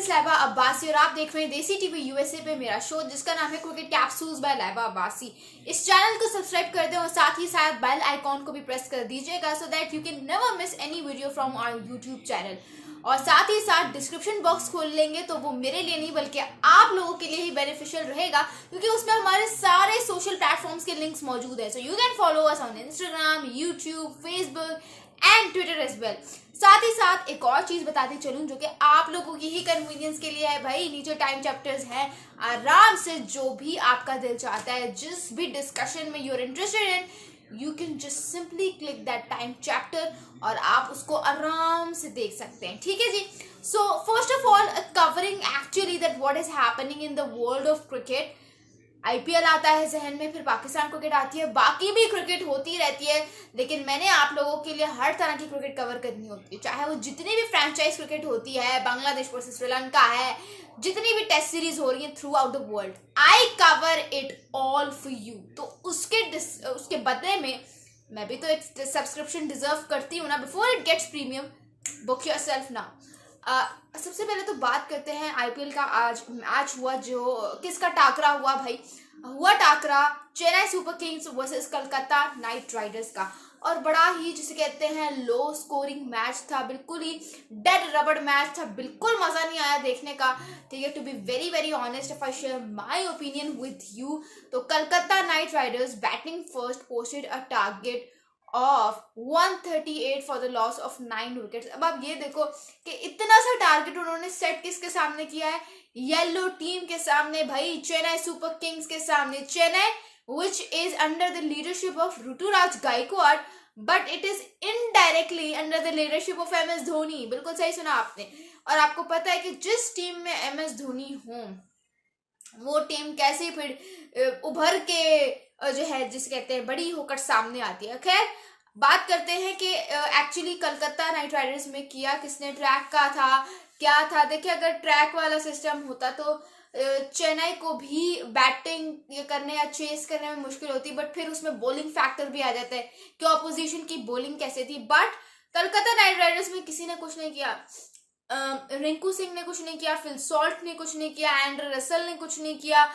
Is लैबा Abbasi और आप देख रहे हैं देसी टीवी यूएसए पे मेरा शो जिसका नाम है क्रिकेट कैप्सूल्स बाय लैबा अब्बासी। इस चैनल को सब्सक्राइब कर दें और साथ ही साथ बेल आइकॉन को भी प्रेस कर दीजिएगा so that you can never miss any video from our YouTube channel. और साथ ही साथ डिस्क्रिप्शन बॉक्स खोल लेंगे तो वो मेरे लिए नहीं बल्कि आप लोगों के लिए ही बेनिफिशियल रहेगा क्योंकि उसमें हमारे सारे सोशल प्लेटफॉर्म्स के लिंक्स मौजूद है। So you can follow us on Instagram, YouTube, Facebook and Twitter as well. साथ ही साथ एक और चीज बताती चलूं जो कि आप लोगों की ही कन्वीनियंस के लिए है भाई, नीचे टाइम चैप्टर्स हैं, आराम से जो भी आपका दिल चाहता है जिस भी डिस्कशन में you are interested in you can just simply click that time chapter और आप उसको आराम से देख सकते हैं। ठीक है जी। So first of all covering actually that what is happening in the world of cricket. IPL आता है जहन में, फिर पाकिस्तान क्रिकेट आती है, बाकी भी क्रिकेट होती रहती है, लेकिन मैंने आप लोगों के लिए हर तरह की क्रिकेट कवर करनी होती है, चाहे वो जितनी भी फ्रेंचाइज क्रिकेट होती है, बांग्लादेश वर्सेस श्रीलंका है, जितनी भी टेस्ट सीरीज हो रही है through out the world, I cover it all for you. तो उसके बदले में मैं भी तो एक सब्सक्रिप्शन डिजर्व करती हूँ ना। Before it gets premium book yourself now. सबसे पहले तो बात करते हैं आईपीएल का। आज मैच हुआ जो किसका टाकरा हुआ भाई, हुआ टाकरा Chennai super kings versus Calcutta knight riders का, और बड़ा ही जिसे कहते हैं लो स्कोरिंग मैच था, बिल्कुल ही डेड रबड़ मैच था, बिल्कुल मजा नहीं आया देखने का। ठीक है, to be very very honest if I share my opinion with you, तो Calcutta knight riders batting first posted a target of 138 for the loss of 9 wickets। अब आप ये देखो कि इतना सा टारगेट उन्होंने सेट किसके सामने किया है, येलो टीम के सामने भाई, चेन्नई सुपर किंग्स के सामने। Chennai which is under the leadership of Rituraj Gaekwad but it is indirectly under the leadership of MS Dhoni. बिल्कुल सही सुना आपने। और आपको पता है कि जिस टीम में MS धोनी हो वो टीम कैसे फिर उभर के जो है जिसे कहते हैं बड़ी होकर सामने आती है। खैर बात करते हैं कि एक्चुअली कलकत्ता नाइट राइडर्स में किया किसने, ट्रैक का था, क्या था। देखिए अगर ट्रैक वाला सिस्टम होता तो चेन्नई को भी बैटिंग करने या चेस करने में मुश्किल होती, बट फिर उसमें बॉलिंग फैक्टर भी आ जाता है कि ऑपोजिशन की बॉलिंग कैसे थी। बट कलकत्ता नाइट राइडर्स में किसी ने कुछ नहीं किया, रिंकू सिंह ने कुछ नहीं किया, फिल सॉल्ट ने कुछ नहीं किया, एंड्रे रसल ने कुछ नहीं किया,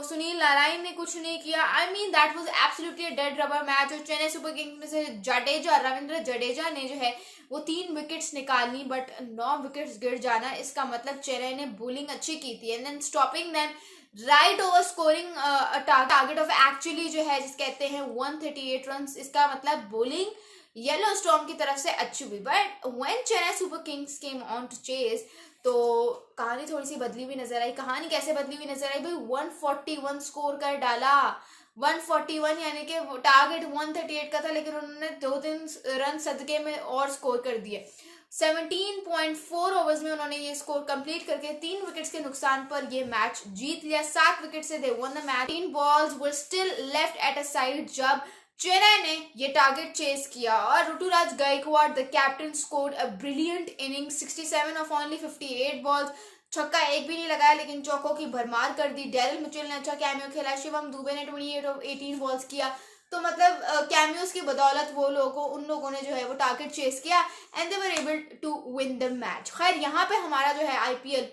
सुनील नारायण ने कुछ नहीं किया। I mean that was absolutely dead rubber match. और चेन्नई सुपर किंग्स में से रविंद्र जडेजा ने जो है वो 3 विकेट्स निकालनी, बट 9 विकेट्स गिर जाना, इसका मतलब चेन्नई ने बॉलिंग अच्छी की थी and then stopping them right over scoring target of actually जो है जिस कहते हैं 138 रन। इसका मतलब बॉलिंग येलो स्टॉर्म की तरफ से अच्छी हुई। But when Chennai super kings came on to chase तो कहानी थोड़ी सी बदली हुई नजर आई। कहानी कैसे बदली हुई नजर आई भाई, 141 स्कोर कर डाला, 141 यानी कि टारगेट 138 का था, लेकिन उन्होंने 2-3 रन सदके में और स्कोर कर दिए। 17.4 ओवर्स में उन्होंने ये स्कोर कंप्लीट करके 3 विकेट्स के नुकसान पर ये मैच जीत लिया। 7 विकेट से they won the match. 3 balls were still left at a side जब चेन्नई ने ये टारगेट चेस किया और Ruturaj Gaikwad the captain scored a brilliant inning, 67 of only 58 balls. छक्का एक भी नहीं लगाया लेकिन चौकों की भरमार कर दी। डेरिल मिचेल ने अच्छा कैमियो खेला, शिवम दुबे ने 28 ऑफ 18 बॉल्स किया। तो मतलब कैमियोस की बदौलत उन लोगों ने जो है वो टारगेट चेस किया and they were able to win the match. खैर यहाँ पे हमारा जो है आईपीएल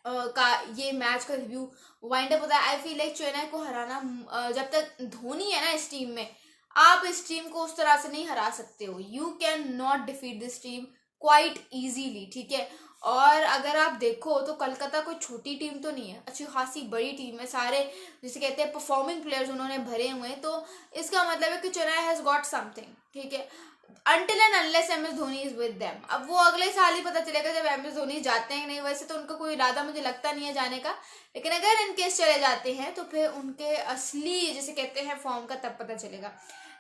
का ये मैच का रिव्यू वाइंड अप होता है। आई फील लाइक चेन्नई को हराना, जब तक धोनी है ना इस टीम में, आप इस टीम को उस तरह से नहीं हरा सकते हो। You can not defeat this team quite easily. ठीक है, और अगर आप देखो तो कलकत्ता कोई छोटी टीम तो नहीं है, अच्छी खासी बड़ी टीम है, सारे जिसे कहते हैं परफॉर्मिंग प्लेयर्स उन्होंने भरे हुए हैं। तो इसका मतलब है कि चेन्नई हैज गॉट समथिंग। ठीक है, until and unless MS Dhoni is with them। अब वो अगले साल ही पता चलेगा जब MS धोनी जाते हैं नहीं। वैसे तो उनका कोई इरादा मुझे लगता नहीं है जाने का, लेकिन अगर इनकेस चले जाते हैं तो फिर उनके असली जिसे कहते हैं फॉर्म का तब पता चलेगा।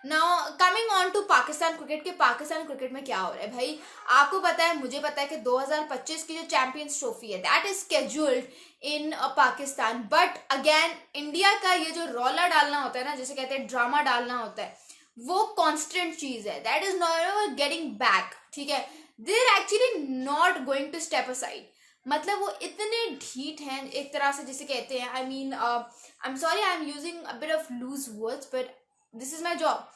Now coming on to Pakistan cricket के पाकिस्तान क्रिकेट में क्या हो रहा है भाई, आपको पता है, मुझे पता है कि 2025 की जो चैंपियंस ट्रॉफी है that is scheduled in Pakistan. But again India का ये जो रौला डालना होता है ना, जिसे कहते हैं ड्रामा डालना होता है, वो कांस्टेंट चीज है, that is not getting back. ठीक है, they are actually not going to step aside. मतलब वो इतने ढीठ हैं एक तरह से जिसे कहते हैं, I mean I am sorry I am using a bit of loose words but this is my job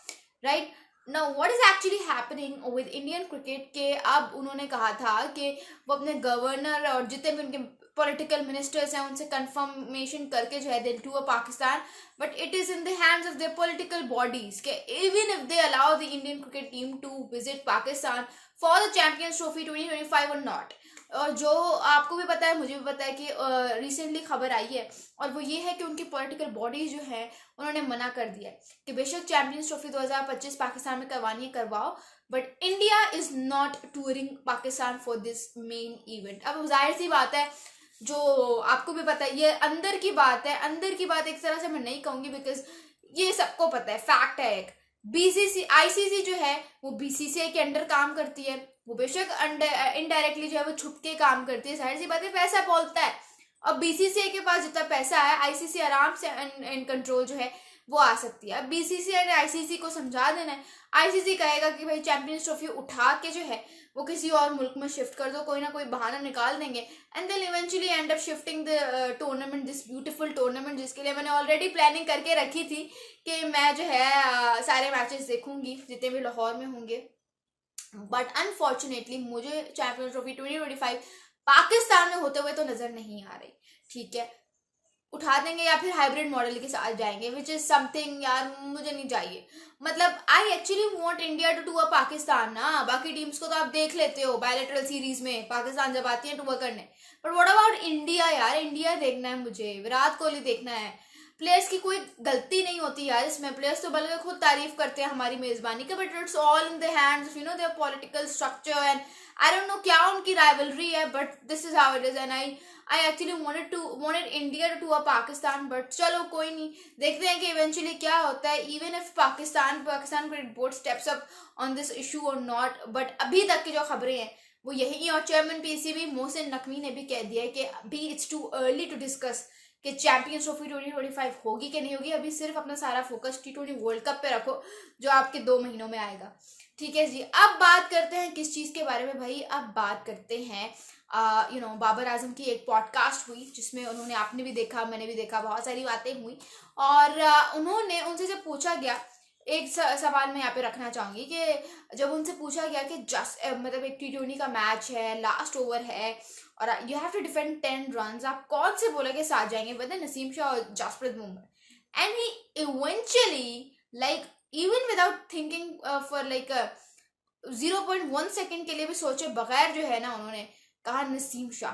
right. Now what is actually happening with Indian cricket के अब उन्होंने कहा था कि वो अपने गवर्नर और जितने भी उनके पॉलिटिकल मिनिस्टर्स हैं उनसे कंफर्मेशन करके जो है they to a Pakistan, but it is in the hands of their political bodies के even if they allow the Indian cricket team to visit Pakistan for the champions trophy 2025 और नॉट। और जो आपको भी पता है मुझे भी पता है कि रिसेंटली खबर आई है और वो ये है कि उनकी पॉलिटिकल बॉडीज जो है उन्होंने मना कर दिया है कि बेशक चैंपियंस ट्रॉफी 2025 पाकिस्तान में करवानी है करवाओ, but India is not touring Pakistan for this main event. अब जाहिर सी बात है, जो आपको भी पता है ये अंदर की बात है, अंदर की बात एक तरह से मैं नहीं कहूंगी बिकॉज ये सबको पता है, फैक्ट है एक। बीसीसी आईसीसी जो है वो बीसीसीआई के अंडर काम करती है, वो बेशक इनडायरेक्टली जो है वो छुप के काम करती है, जाहिर सी बात है पैसा बोलता है। अब बीसीसीआई के पास जितना पैसा है आईसीसी आराम से इन कंट्रोल जो है वो आ सकती है। अब बीसीसीआई ने आईसीसी को समझा देना है, आईसीसी कहेगा कि भाई चैंपियंस ट्रॉफी उठा के जो है वो किसी और मुल्क में शिफ्ट कर दो, कोई ना कोई बहाना निकाल देंगे and then eventually end up shifting the tournament, this beautiful tournament जिसके लिए मैंने ऑलरेडी प्लानिंग करके रखी थी कि मैं जो है सारे मैचेस देखूंगी जितने भी लाहौर में होंगे। बट अनफॉर्चुनेटली मुझे चैंपियंस ट्रॉफी 2025 पाकिस्तान में होते हुए तो नजर नहीं आ रही। ठीक है, उठा देंगे या फिर हाइब्रिड मॉडल के साथ जाएंगे विच इज समथिंग यार मुझे नहीं चाहिए। मतलब I actually want India to tour Pakistan ना, बाकी टीम्स को तो आप देख लेते हो बायलैटरल सीरीज में पाकिस्तान जब आती है टूर करने, बट व्हाट अबाउट इंडिया यार, इंडिया देखना है मुझे, विराट कोहली देखना है। प्लेयर्स की कोई गलती नहीं होती यार इसमें, प्लेयर्स तो बल्कि खुद तारीफ करते हैं हमारी मेजबानी के, but it's all in the hands you know their political structure and I don't know क्या उनकी राइवलरी है, but this is how it is and I actually wanted India to tour Pakistan, but चलो कोई नहीं, देखते हैं कि इवेंचुअली क्या होता है। Even if Pakistan cricket board steps up on this issue और नॉट, बट अभी तक की जो खबरें हैं वो यही है और चेयरमैन पीसीबी मोहसिन नकवी ने भी कह दिया है कि अभी it's too early to discuss कि चैंपियंस ट्रॉफी 2025 होगी कि नहीं होगी, अभी सिर्फ अपना सारा फोकस T20 वर्ल्ड कप पे रखो जो आपके 2 महीनों में आएगा। ठीक है जी, अब बात करते हैं किस चीज़ के बारे में भाई, अब बात करते हैं बाबर आजम की एक पॉडकास्ट हुई जिसमें उन्होंने, आपने भी देखा मैंने भी देखा, बहुत सारी बातें हुई और उन्होंने उनसे जब पूछा गया, एक सवाल मैं यहाँ पे रखना चाहूंगी कि जब उनसे पूछा गया कि जस्ट मतलब एक T20 का मैच है, लास्ट ओवर है और you have to defend 10 run, आप कौन से बॉलर के साथ जाएंगे, बता नसीम शाह और Jasprit Bumrah, and he eventually like even without thinking for like 0.1 second के लिए भी सोचे बगैर जो है ना उन्होंने कहा नसीम शाह।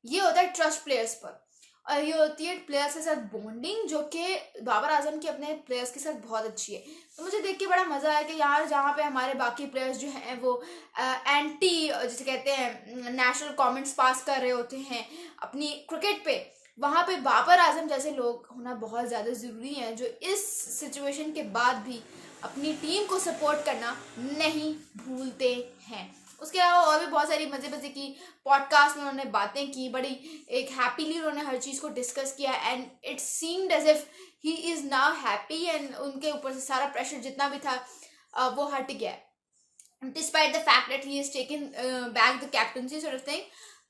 ये होता है ट्रस्ट प्लेयर्स पर और ये होती है प्लेयर्स के साथ बॉन्डिंग जो कि बाबर आजम की अपने प्लेयर्स के साथ बहुत अच्छी है। तो मुझे देख के बड़ा मजा आया कि यार जहाँ पे हमारे बाकी प्लेयर्स जो हैं वो एंटी जिसे कहते हैं नेशनल कमेंट्स पास कर रहे होते हैं अपनी क्रिकेट पे, वहाँ पे बाबर आजम जैसे लोग होना बहुत ज़्यादा ज़रूरी है जो इस सिचुएशन के बाद भी अपनी टीम को सपोर्ट करना नहीं भूलते हैं। उसके अलावा और भी बहुत सारी मजे मजे की पॉडकास्ट में उन्होंने बातें की, बड़ी एक हैप्पीली उन्होंने हर चीज़ को डिस्कस किया and it seemed as if he is now happy and उनके ऊपर से सारा प्रेशर जितना भी था वो हट गया despite the fact that he is taken back the captaincy sort of thing.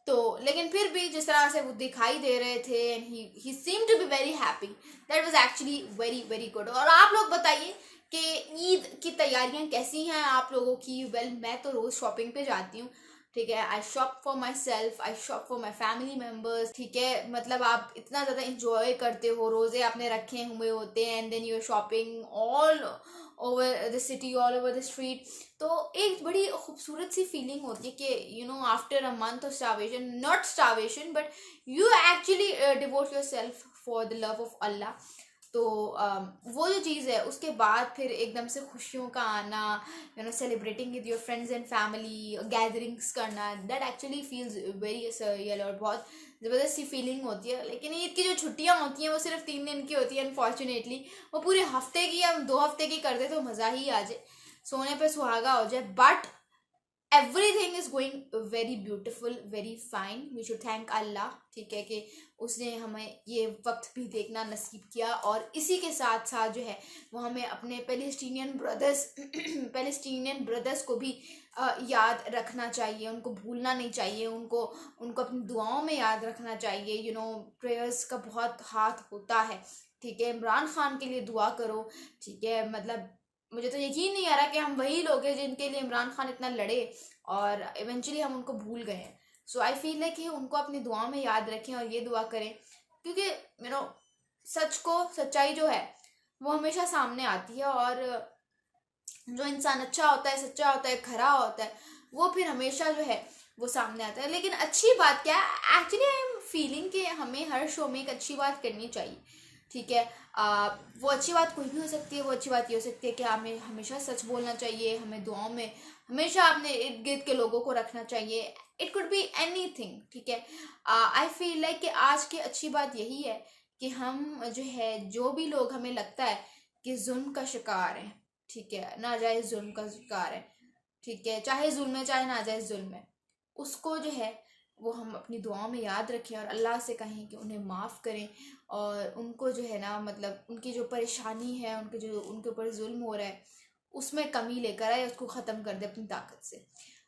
तो लेकिन फिर भी जिस तरह से वो दिखाई दे रहे थे and he seem to be very happy, that was actually very very good. और आप लोग बताइए कि ईद की तैयारियां कैसी हैं आप लोगों की। वेल मैं तो रोज़ शॉपिंग पे जाती हूँ, ठीक है, I shop for myself, I shop for my family members, ठीक है, मतलब आप इतना ज़्यादा इंजॉय करते हो, रोज़े आपने रखे हुए होते हैं and then you are shopping all over the city, all over the street. तो एक बड़ी खूबसूरत सी फीलिंग होती है कि you know after a month of starvation, not starvation but you actually devote yourself for the love of Allah. तो वो जो चीज़ है उसके बाद फिर एकदम से खुशियों का आना, you know celebrating with your friends and family, gatherings करना, that actually feels very surreal और बहुत ज़बरदस्त सी फीलिंग होती है। लेकिन ईद की जो छुट्टियां होती हैं वो सिर्फ 3 दिन की होती है अनफॉर्चुनेटली, वो पूरे हफ्ते की या 2 हफ्ते की कर दे तो मज़ा ही आ जाए, सोने पे सुहागा हो जाए। But everything is going very beautiful, very fine, we should thank Allah, ठीक है, कि उसने हमें ये वक्त भी देखना नसीब किया और इसी के साथ साथ जो है वो हमें अपने पैलेस्टीनियन ब्रदर्स को भी याद रखना चाहिए, उनको भूलना नहीं चाहिए, उनको अपनी दुआओं में याद रखना चाहिए। यू नो प्रेयर्स का बहुत हाथ होता है, ठीक है, इमरान खान के लिए दुआ करो, ठीक है, मतलब मुझे तो यकीन नहीं आ रहा कि हम वही लोग हैं जिनके लिए इमरान खान इतना लड़े और इवेंचुअली हम उनको भूल गए हैं. सो आई फील है कि उनको अपनी दुआ में याद रखें और ये दुआ करें, क्योंकि सच्चाई जो है वो हमेशा सामने आती है, और जो इंसान अच्छा होता है, सच्चा होता है, खरा होता है, वो फिर हमेशा जो है वो सामने आता है. लेकिन अच्छी बात क्या है, एक्चुअली आई एम फीलिंग कि हमें हर शो में एक अच्छी बात करनी चाहिए. ठीक है, वो अच्छी बात कोई भी हो सकती है. वो अच्छी बात ये हो सकती है कि हमें हमेशा सच बोलना चाहिए, हमें दुआओं में हमेशा अपने इर्द गिर्द के लोगों को रखना चाहिए. It could be anything. ठीक है, आई फील लाइक कि आज की अच्छी बात यही है कि हम जो है, जो भी लोग हमें लगता है कि जुल्म का शिकार है, ठीक है, नाजायज़ जुल्म का शिकार है, ठीक है, चाहे जुल्म है चाहे नाजायज़ जुल्म है, उसको जो है वो हम अपनी दुआओं में याद रखें और अल्लाह से कहें कि उन्हें माफ़ करें, और उनको जो है ना, मतलब उनकी जो परेशानी है, उनके ऊपर जुल्म हो रहा है, उसमें कमी लेकर आए, उसको ख़त्म कर दे अपनी ताकत से.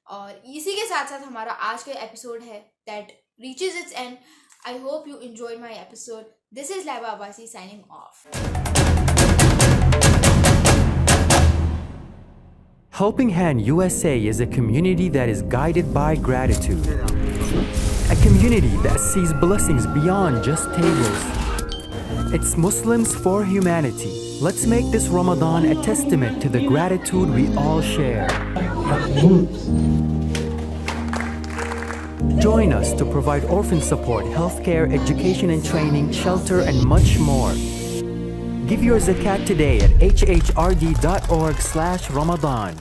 और इसी के साथ साथ हमारा आज का एपिसोड है that reaches its end. I hope you enjoy my episode. This is Laiba Abbasi signing off. Helping Hand USA is a community that is guided by gratitude. A community that sees blessings beyond just tables. It's Muslims for humanity. Let's make this Ramadan a testament to the gratitude we all share. Join us to provide orphan support, healthcare, education and training, shelter, and much more. Give your zakat today at hhrd.org/Ramadan.